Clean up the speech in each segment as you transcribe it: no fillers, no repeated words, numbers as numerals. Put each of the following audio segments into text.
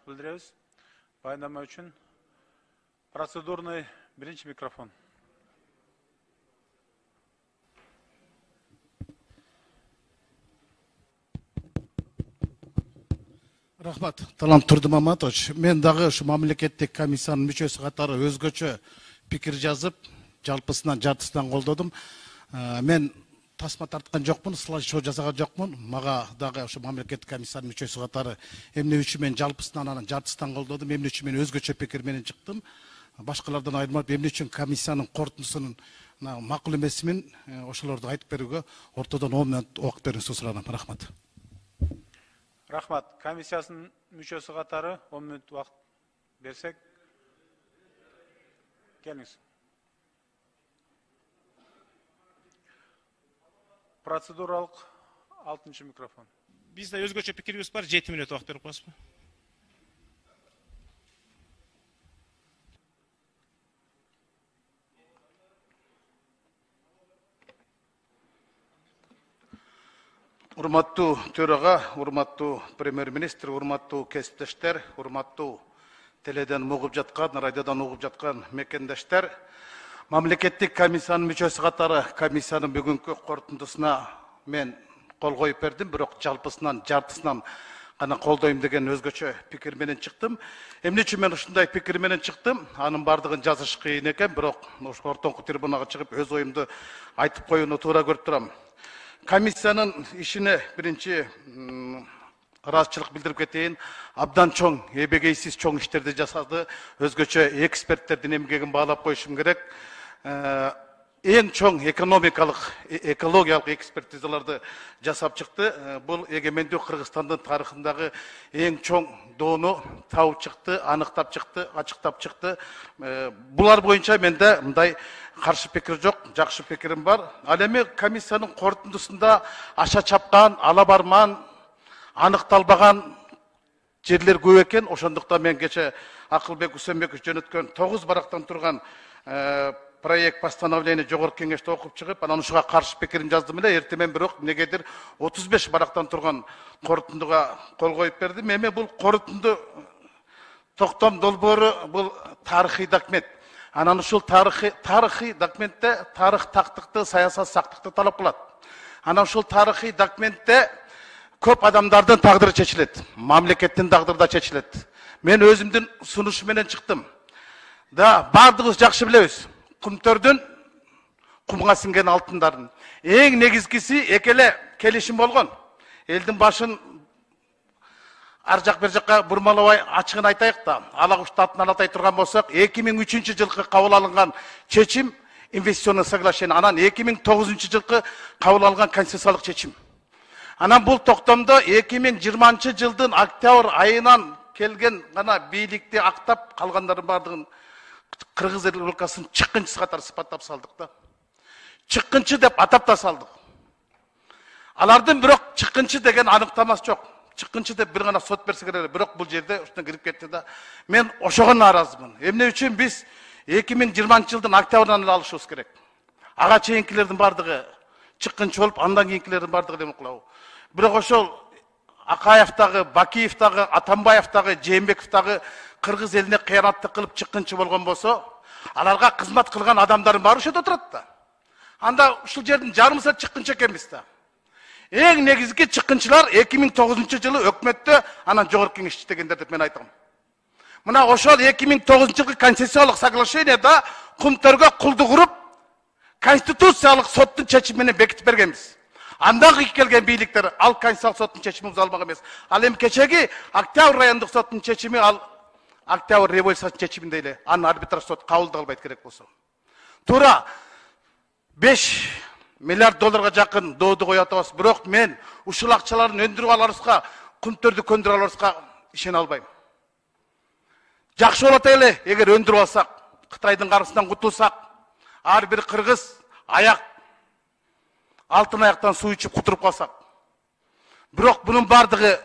Bildiremiz. Bayındama üçün процедурный birinci mikrofon. Рахмат, Талант Турдымаматович. Мен дагы ушу мамлекеттик комиссиянын мүчөсү катары өзгөчө пикир жазып, жалпысынан жартысынан колдодум. Мен тасма тарткан жокмун, слайд-шоу жасаган жокмун. Мага дагы ушу мамлекеттик комиссиянын мүчөсү катары эмне үчүн мен жалпысынан анан жартысынан колдодум, эмне үчүн мен өзгөчө пикир менен чыктым. Башкалардан айырмаланып, эмне үчүн комиссиянын корутундусунун макул эмесин ошолорду айтып берүүгө ортодон 10 мүнөт убакыт берүүңүздү суранам. Рахмат. Рахмат. Комиссиясының мүчөсү катары 10 мүнөт убакыт берсек. Келиңиз. Процедуралык 6-чы микрофон. Бизде өзгөчө пикирибиз бар, 7 мүнөт убакыт берип коесузбу? Урматтуу төрага, урматтуу премьер-министр, урматтуу кесиптештер, урматтуу теледен угуп жаткан, радиодон угуп жаткан мекендештер, мамлекеттик комиссиянын мүчөсү катары комиссиянын бүгүнкү корутундусуна мен кол коюп бердим, бирок жалпысынан жартысынан гана колдойм деген өзгөчө пикир менен чыктым. Эмне үчүн мен ушундай пикир менен чыктым? Анын бардыгын жазыш кыйын экен, бирок ошо ортоңку трибунага чыгып өз оюмду айтып коюуну туура көрүп турам. Комиссиянын ишине биринчи ыраазычылык билдирип кетейин. Абдан чоң, эбегейсиз чоң иштерди жасады. Өзгөчө эксперттердин эмгегин баалап коюшум керек. Эң чоң экономикалык, экологиялык экспертизаларды жасап чыкты. Бул эгемендүү Кыргызстандын тарыхындагы эң чоң доону тауып чыкты, аныктап чыкты, ачыктап чыкты. Булар боюнча менде мындай каршы пикир жок, жакшы пикирим бар. Ал эми комиссиянын корутундусунда аша чапкан, ала барман, аныкталбаган жерлер көп экен. Ошондуктан мен кече Акылбек Усенбеков жөнөткөн 9 барактан турган проект постановление жогорку кеңеште окуп чыгып, анан ушуга каршы пикирин жаздым эле. Эртең мен бирок негедир 35 барактан турган корутундуга кол коюп бердим. Эми бул корутунду токтом долбоору бул тарыхый документ. Анан ушул тарыхый документте тарых тактыкты, саясат сактыкты талап кылат. Анан ушул тарыхый документте көп адамдардын тагдыры чечилет, мамлекеттин тагдыры да чечилет. Мен өзүмдүн сунушу менен чыктым. Да, бардыгыбыз жакшы билебиз. Кумтөрдүн кумга сиңген алтындарын. Эң негизгиси экеле келишим болгон. Элдин башын ар жак бер жакка бурмалабай ачыгын айтайык да, алагучту атын атай турган болсок, 2003 жылкы кабыл алынган чечим инвестиционный соглашение, анан 2009 жылкы кабыл алынган конституциялык чечим. Анан бул токтомдо 2020 жылдын октябрь айынан келген гана бийликти актап калгандардын бардыгын Кыргыз Республикасынын чыккынчысы катары сыпаттап салдык да. Чыккынчы деп атап да салдык. Алардын бирок чыккынчы деген аныктамасы жок. Чыккынчы деп бир гана сот берсе керек, бирок бул жерде ушуна кирип кетти да. Мен ошого нааразымын. Эмне үчүн биз 2020 жылдын октябрынан эле алышыбыз керек. Ага чейинкилердин бардыгы чыккынчы болуп, андан кийинкилердин бардыгы деп кылабы. Бирок ошол Акаевдагы, Бакиевдагы, Атамбаевдагы, Жээнбековдагы Кыргыз элине кыянаттык кылып чыккынчы болгон болсо, аларга кызмат кылган адамдардын баары ошодо турат да. Анда ушул жердин жарымысы чыккынчы экенбиз да. Эң негизги чыккынчылар 2009 жылы өкмөттө анан жогорку кеңеш иштегендер деп мен айтам. Мына ошол 2009 жылкы конституциялык соглашениеда кумтөргө кулдук уруп, конституциялык соттун чечими менен бекитип бергенбиз. Андан кийин келген бийликтер ал конституциялык соттун чечимин бузалмак эмес. Ал эми кечеги Октябрь райондук соттун чечими ал Октябрь революциясынын чечиминдей эле анын арбитраж сот кабыл да албайт керек болсо. Туура 5 миллиард долларга жакын дооду коюп атабыз. Бирок мен ушул акчаларды өндүрүп аларыбызга, кумтөрдү көндүрүп аларыбызга ишене албайм. Жакшы болот эле эгер өндүрүп алсак, Кытайдын каргысынан кутулсак, ар бир кыргыз аяк алтын аяктан суу ичип кутуруп калсак. Бирок бунун бардыгы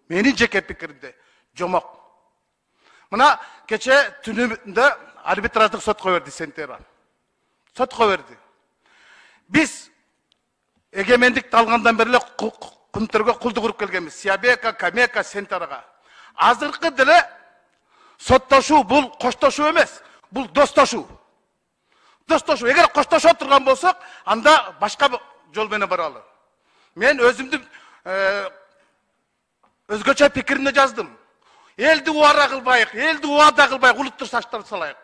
менин жеке пикиримде жомок. Мына кече түнүндө арбитраждык сотко берди Сентера. Сотко берди. Биз эгемендикти алгандан бери эле кумтөргө кулдук уруп келгенбиз. Сиабека, Камека, Сентерага. Азыркы деле соттошуу бул коштошуу эмес, бул достошуу. Достошуу. Эгер коштошо турган болсок, анда башка жол менен баралы. Мен өзүмдүн өзгөчө пикиримди жаздым. Элди убара кылбайык, элди убада кылбайык, улутту таштап салайык.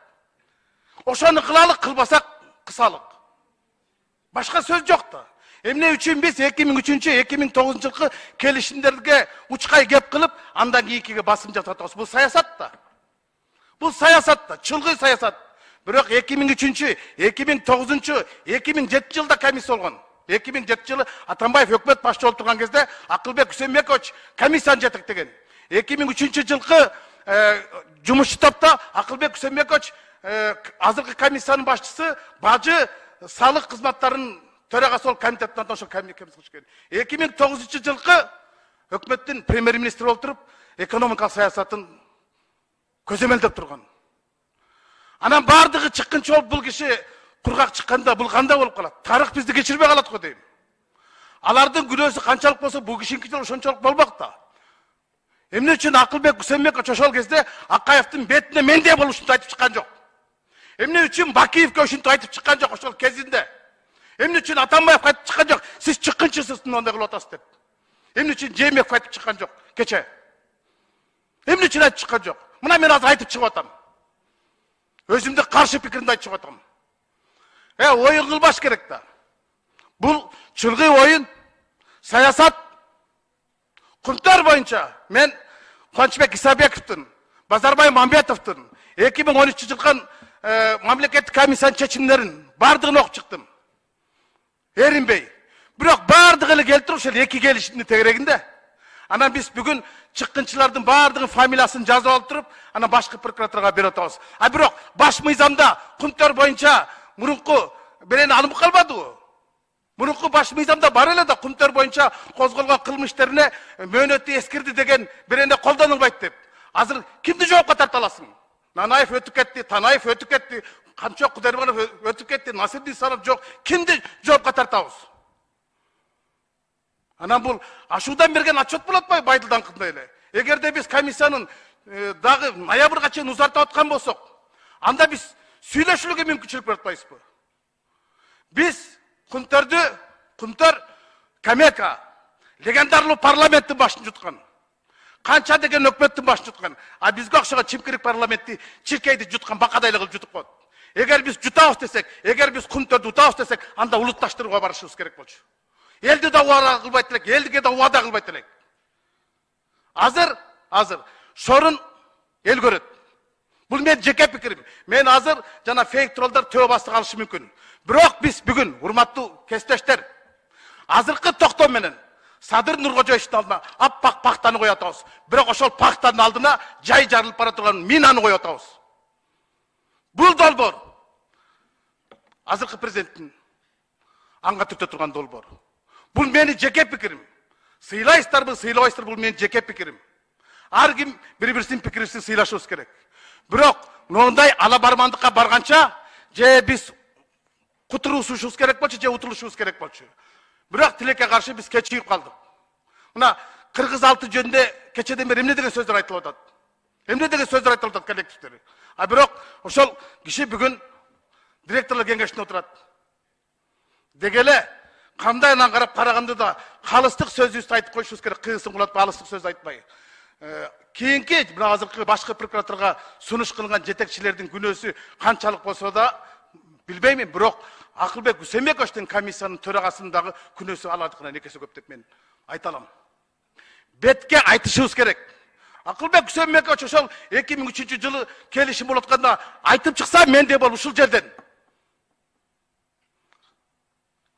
Ошону кылалы, кылбасак кысалык. Башка сөз жок да. Эмне үчүн биз 2003-2009 жылкы келишимдерге учкай кеп кылып, андан кийинкиге басым жасап атабыз. Бул саясат да. Бул саясат да, чылгый саясат. Бирок 2003, 2009, 2007 жылда комиссия болгон. 2007 жылы Атамбаев өкмөт башчы болуп турган кезде Акылбек Үсөнбекович комиссияны жетектеген. 2003 жылкы жумушчу топто Акылбек Үсөнбекович азыркы комиссиянын башчысы бажы салык кызматтарынын төрагасы болуп комитеттен ошол комиссия кылышкан. 2009 жылкы өкмөттүн премьер-министри болуп туруп экономикалык саясатын көзөмөлдөп турган. Анан бардыгы чыккынчы болуп бул киши кургак чыкканда бул кандай болуп калат? Тарых бизди кечирбей калат го дейм. Алардын күнөөсү канчалык болсо, бул кишиники да ошончолук болмок да. Эмне үчүн Акылбек Үсөнбекович ошол кезде Акаевдин бетине мендей болушун айтып чыккан жок? Эмне үчүн Бакиевге ушинтип айтып чыккан жок ошол кезинде? Эмне үчүн Атамбаев айтып чыккан жок? Сиз чыккынчысыз, мындай кылып атасыз деп. Эмне үчүн Жээнбеков айтып чыккан жок? Кече. Эмне үчүн айтып чыккан жок? Мына мен азыр айтып чыгып атам. Өзүмдүн каршы пикиримди айтып чыгып атам. Oyun kılbaş gerek da. Bu çılgı oyun, siyasat, kurtlar boyunca. Men Konçbek İsabekov'tun, Bazarbay Mambetov'tun, 2013 yılkan memleket komisyon seçimlerin bardığını ok çıktım. Erin Bey. Bırak bardığını geltirip şöyle iki gelişini tegereginde. Ana biz bugün çıkkınçılardan bardığın familiyasını жазып alıp durup, ana başka prokuratorga berip atабыз. Bırak baş mizamda kurtlar boyunca Murunku берени алып калбады го. Мурунку баш мыйзамда бар эле да кумтөр боюнча козголгон кылмыштарына мөөнөтү эскирди деген берене колдонулбайт деп. Азыр кимди жоопко тарта аласың? Нанаев өтүп кетти, Танаев өтүп кетти, Камчок Кудайбергенов өтүп кетти, Насирдин Санов жок. Кимди жоопко тартабыз? Анан бул ашуудан берген отчет болот го Байдылдан кандай эле. Эгерде биз комиссиянын дагы ноябрга чейин узартып аткан болсок, анда биз сүйлөшүүгө мүмкүнчүлүк берип атпайбызбы? Biz Kumtör Kameka legendarlı parlamentin başını tutkan. Kança degen hükümetin başını tutkan. A bizge okşaga Çimkirik parlamenti Çirkeydi jutkan bakadayla kılıp jutup koydu. Eğer biz jutağız desek, eğer biz Kumtör'de utağız desek, anda ulutlaştırığa barışımız gerek bolçu. Elde de uara kılbaytılek, eldege de uada kılbaytılek. Hazır. Sorun el görüt. Бұл мен жеке пікірім. Мен азыр жана фейк троллдар төбө басты калышы мүмкүн. Бирок биз бүгүн урматтуу кесиптештер, азыркы токтоо менен Садыр Нуркожоевичтин алдына аппак пактаны коюп атабыз. Бирок ошол пактанын алдына жай жарылып бара турган минаны коюп атабыз. Бул долбоор азыркы президенттин анга түртө турган долбоор. Бул менин жеке пикирим. Сыйлайсыздарбы, сыйлабайсыздар, бул менин жеке пикирим. Ар ким бири-бирисинин пикирин сыйлашыбыз керек. Бирок мындай алабармандыкка барганча, же биз кутурушубуз керек болчу, же утулушубуз керек болчу. Бирок тилекке каршы биз кечигип калдык. Мына кыргыз алты жөнүндө кечеден бери эмне деген сөздөр айтылып атат? Эмне деген сөздөр айтылып атат коллективдер? Бирок ошол киши бүгүн директорлор кеңешинде отурат. Дегеле кандайынан карап караганда да калыстык сөзүбүздү айтып коюшубуз керек, кыйсын кулатып алыстык сөз айтпай. Кийинки мына азыркы башкы прокуратурга сунуш кылган жетекчилердин күнөөсү канчалык болсо да билбеймин, бирок Акылбек Үсөнбековичтин комиссиянын төрагасындагы күнөөсү алардыкынан экесе көп деп мен айта алам. Бетке айтышыбыз керек. Акылбек Үсөнбекович ошол 2003 жылы келишим болуп атканда айтып чыкса мен де болуп ушул жерден.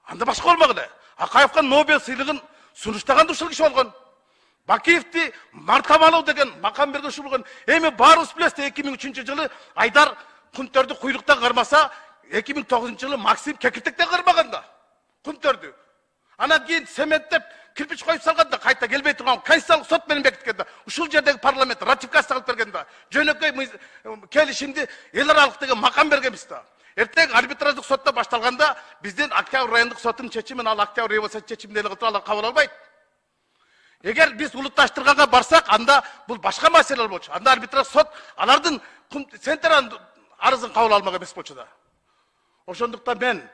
Анда башка болмок эле. Акаевга Нобель сыйлыгын сунуштаганда ушул киши болгон. Бакиевти мартабалоо деген макам берген ушул болгон. Эми баарыбыз билебиз, 2003 жылы Айдар Кумтөрдү куйлуктан кармаса, 2009 жылы Максим Кекиртектен кармаганда Кумтөрдү. Анан кийин сементтеп кирпич коюп салганда кайта келбей турган Конституциялык сот менен бекиткенде, ушул жердеги парламент ратификация кылып бергенде, жөнөкөй келишимди эл аралык деген макам бергенбиз да. Эртең арбитраждык сотто башталганда биздин Октябрь райондук сотунун чечимин ал Октябрь революция чечимин эле кылып алар кабыл албайт. Егер біз улутташтырганга барсак, анда бул башка маселелер болчу. Анда арбитраж сот алардын центр арызын кабыл алмак эмес болчу да. Ошондуктан мен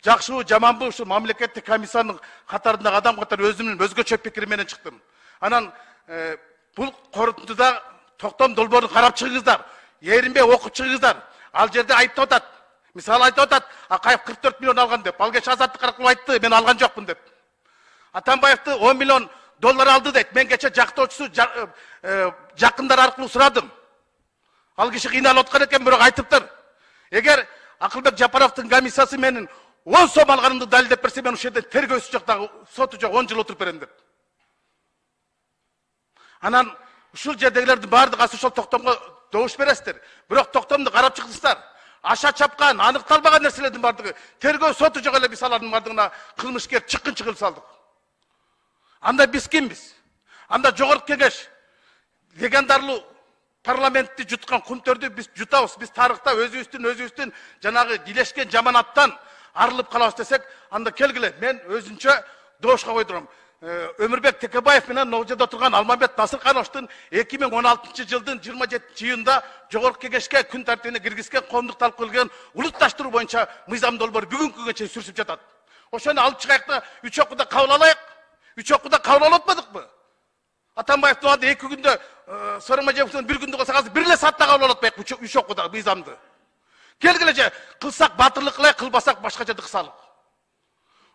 жакшыбы жаманбы ушу мамлекеттик комиссиянын катарындагы адам катары өзүмдүн өзгөчө пикирим менен чыктым. Анан бул корутундуда токтом долбоорун карап чыгыңыздар, эринбей окуп чыгыңыздар. Ал жерде айыптап атат. Мисалы айтып атат, Акаев 44 миллион алган деп. Ал кече Азаттык аркылуу айтты, мен алган жокмун деп. Атамбаевди 10 миллион доллар алды дейт. Мен кече жактоочусу жакындар аркылуу сурадым. Ал киши кыйналып аткан экен, бирок айтыптыр. Эгер Акылбек Жапаровдун комиссиясы менин 10 сом алганымды далилдеп берсе, мен ушул жерде тергөөсү жок дагы, соту жок, 10 жыл отуруп берем деп. Анан ушул жердегилердин баардыгы ошол токтомго добуш бересиздер. Бирок токтомду карап чыксыздар. Аша чапкан, аныкталбаган нерселердин баардыгы тергөө соту жок эле, биз алардын баардыгына кылмышкер чыккынчы кылып салдык. Анда биз кимбиз? Анда жогорку кеңеш легендарлуу парламентти жуткан кумтөрдү биз жутабыз. Биз тарыхта өзүбүздүн жанагы илешкен жаманаттан арылып калабыз десек, анда келгиле. Мен өзүнчө добушка койдурам. Өмүрбек Текебаев менен ал жерде отурган Алмамбет Насыркановдун 2016 жылдын 27-июнда жогорку кеңешке күн тартибине киргизген коомдук талкуу кылган улутташтыруу боюнча мыйзам долбоор бүгүнкү күнгө чейин сүрүшүп жатат. Ошону алып чыгайык да 3 окууда кабыл алайык. 3 окууда кабыл алып атпадыкпы? Атамбаев туганда 2 күндө, Сооронбай-Жээнбековдун 1 күндө кылсак, азыр 1 эле саатта кабыл алып атпайык 3 окууда мыйзамды. Келгиле же кылсак батырлык кылайык, кылбасак башкача кылсалык.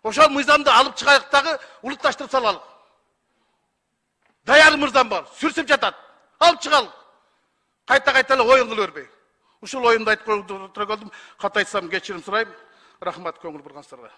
Ошол мыйзамды алып чыгайык дагы улутташтырып салалык. Даяр мыйзам бар, сүрсүп жатат. Алып чыгалык. Кайта-кайта эле оюн кыла бербей. Ушул оюмду айтып койдум. Кат айтсам кечирим сурайм. Рахмат көңүл бургансыздарга.